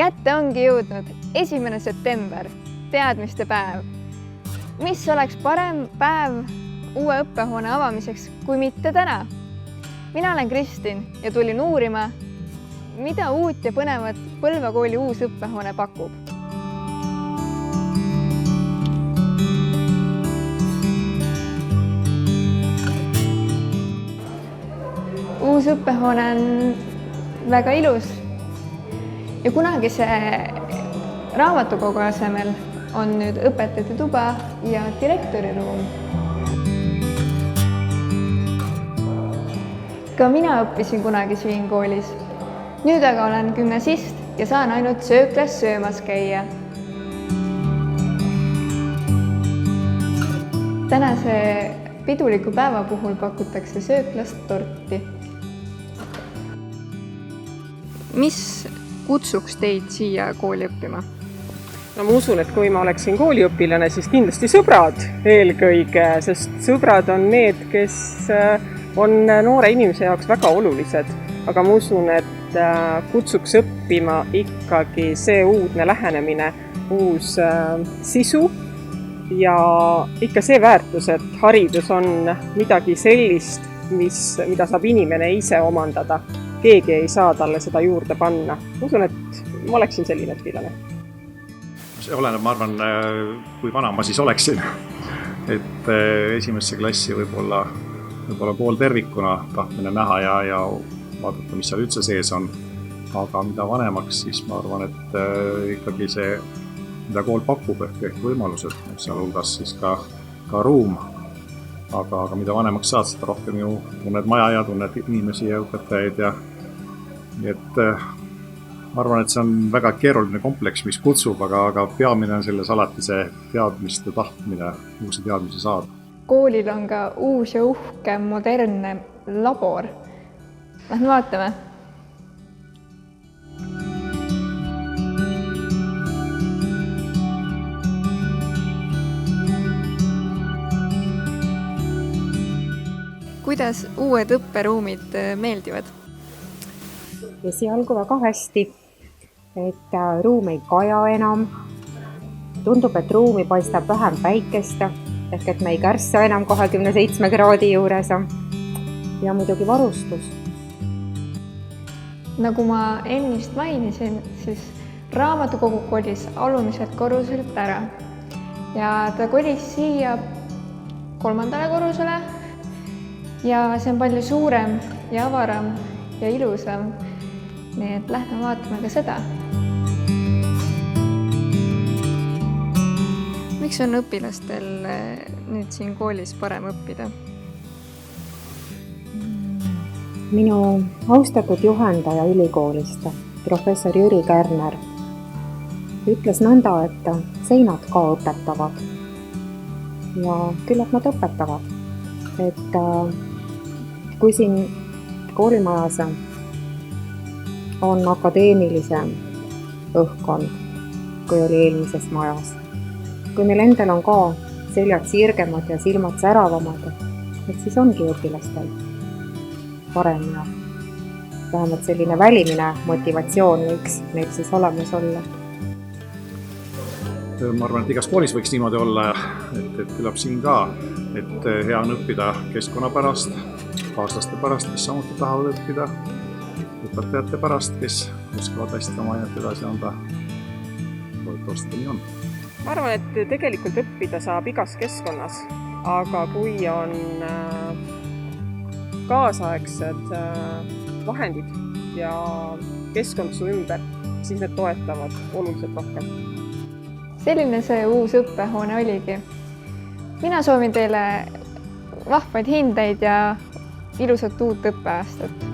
Kätte ongi jõudnud 1. september, teadmiste päev. Mis oleks parem päev uue õppehoone avamiseks, kui mitte täna? Mina olen Kristin ja tulin uurima, mida uut ja põnevat Põlva kooli uus õppehoone pakub. Uus õppehoone on väga ilus ja kunagise raamatukogu asemel on nüüd õpetajate tuba ja direktori ruum. Ka mina õppisin kunagi siin koolis. Nüüd aga olen gümnasist ja saan ainult sööklas söömas käia. Tänase piduliku päeva puhul pakutakse sööklast torti. Mis kutsuks teid siia kooli õppima? No ma usun, et kui ma oleksin kooliõpilane, siis kindlasti sõbrad eelkõige, sest sõbrad on need, kes on noore inimese jaoks väga olulised. Aga ma usun, et kutsuks õppima ikkagi see uudne lähenemine, uus sisu ja ikka see väärtus, et haridus on midagi sellist, mida saab inimene ise omandada. Keegi ei saa talle seda juurde panna. Ma usun, et ma oleksin selline õpilane. See oleneb, ma arvan, kui vana ma siis oleksin. Et esimesse klassi võib-olla kool tervikuna tahtmine näha ja vaadata, mis seal üldse sees on. Aga mida vanemaks, siis ma arvan, et ikkagi see, mida kool pakub, ehk võimalused, seal hulgas siis ka ruum. Aga mida vanemaks saad, seda rohkem ju tunned maja ja tunned inimesi ja õpetajaid ja nii et ma arvan, et see on väga keeruline kompleks, mis kutsub, aga peamine on selles alati see teadmiste tahtmine, uusi teadmisi saada. Koolil on ka uus ja uhke modernne labor. Lähme vaatame. Kuidas uued õpperuumid meeldivad? Esialgu väga hästi, et ruum ei kaja enam. Tundub, et ruumi paistab vähem päikest, ehk et me ei kärssa enam 27 kraadi juures. Ja muidugi varustus. Nagu ma ennist mainisin, siis raamatukogu kolis alumiselt korruselt ära. Ja ta kolis siia 3. korrusele. Ja see on palju suurem ja avaram ja ilusam. Nii et lähme vaatame ka seda. Miks on õpilastel nüüd siin koolis parem õppida? Minu austatud juhendaja ülikoolist, professor Jüri Kärner, ütles nõnda, et seinad ka õpetavad. Ja küllap nad õpetavad. Et kui siin koolimajas on akadeemilisem õhkkond, kui oli eelmises majas. Kui meil endal on ka seljad sirgemad ja silmad säravamad, et siis ongi õpilastel parem ja vähemalt selline välimine motivatsioon võiks meil siis olemas olla. Ma arvan, et igas koolis võiks niimoodi olla, et küllap siin ka, et hea on õppida keskkonna pärast, kaaslaste pärast, kes samuti tahavad õppida, õpetajate pärast, kes oskavad hästi oma ainet edasi anda. Toetavasti nii on. Ma arvan, et tegelikult õppida saab igas keskkonnas, aga kui on kaasaegsed vahendid ja keskkond su ümber, siis need toetavad oluliselt rohkem. Selline see uus õppehoone oligi. Mina soovin teile vahvaid hindeid ja ilusat uut õppeaastat.